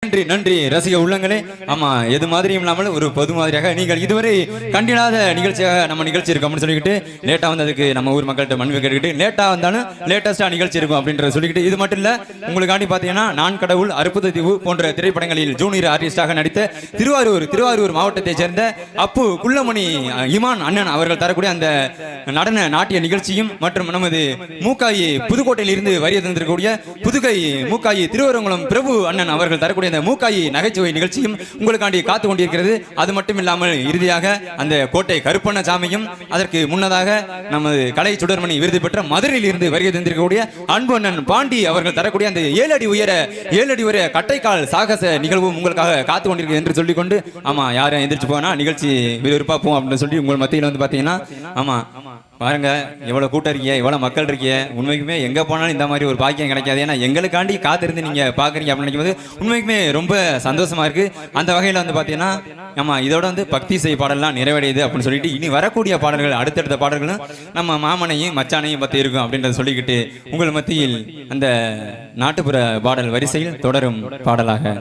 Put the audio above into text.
நன்றி நன்றி ரசிக உள்ளங்களே. ஆமா, எது மாதிரியும் இல்லாமல் ஒரு பொது மாதிரியாக நீங்கள் இதுவரை கண்டிடாத நிகழ்ச்சியாக நம்ம நிகழ்ச்சி இருக்கும் அப்படின்னு சொல்லிக்கிட்டு லேட்டா வந்ததுக்கு நம்ம ஊர் மக்கள்கிட்ட மன்னிப்பு கேட்டுக்கிட்டு லேட்டா வந்தாலும் லேட்டஸ்டா நிகழ்ச்சி இருக்கும் அப்படின்றத சொல்லிக்கிட்டு இது மட்டும் இல்ல, உங்களுக்காண்டி பாத்தீங்கன்னா நான் கடவுள், அற்புத தீவு போன்ற திரைப்படங்களில் ஜூனியர் ஆர்டிஸ்டாக நடித்த திருவாரூர் மாவட்டத்தை சேர்ந்த அப்பு குள்ளமணி இமான் அண்ணன் அவர்கள் தரக்கூடிய அந்த நடன நாட்டிய நிகழ்ச்சியும் மற்றும் நமது மூக்காயி புதுக்கோட்டையில் இருந்து வரிய தந்திருக்கக்கூடிய புதுகை மூக்காயி திருவரங்குளம் பிரபு அண்ணன் அவர்கள் தரக்கூடிய அந்த மூக்காயி நகைச்சுவை நிகழ்ச்சியும் உங்களுக்காண்டி காத்து கொண்டிருக்கிறது. அது மட்டும் இல்லாமல் இறுதியாக அந்த கோட்டை கருப்பண்ண சாமியும், அதற்கு முன்னதாக நமது கலை சுடர்மணி விருது பெற்ற மதுரையில் இருந்து வருகை தந்திருக்கக்கூடிய அன்பு அண்ணன் பாண்டி அவர்கள் தரக்கூடிய அந்த 7 அடி உயர கட்டைக்கால் சாகச நிகழ்வும் உங்களுக்காக காத்து கொண்டிருக்கிறது என்று சொல்லிக்கொண்டு, ஆமா யாரும் எந்திரிச்சு போனா நிகழ்ச்சி விறுவிறுப்பா போகும் அப்படின்னு சொல்லி உங்கள் மத்தியில் வந்து பாத்தீங்கன்னா, ஆமா பாருங்க எவ்வளவு கூட்டம் இருக்கீங்க, எவ்வளவு மக்கள் இருக்கீங்க. உண்மைக்குமே எங்க போனாலும் இந்த மாதிரி ஒரு பாக்கியம் கிடைக்காது. ஏன்னா எங்களுக்காண்டி காத்திருந்து நீங்க பாக்குறீங்க அப்படின்னு நினைக்கும்போது உண்மைக்குமே ரொம்ப சந்தோஷமா இருக்கு. அந்த வகையில வந்து பாத்தீங்கன்னா, ஆமா இதோட வந்து பக்தி செய் பாடல்லாம் நிறைவடையுது அப்படின்னு சொல்லிட்டு இனி வரக்கூடிய பாடல்கள் அடுத்தடுத்த பாடல்களும் நம்ம மாமனையும் மச்சானையும் பத்தி இருக்கும் அப்படின்றத சொல்லிக்கிட்டு உங்கள் மத்தியில் அந்த நாட்டுப்புற பாடல் வரிசையில் தொடரும் பாடலாக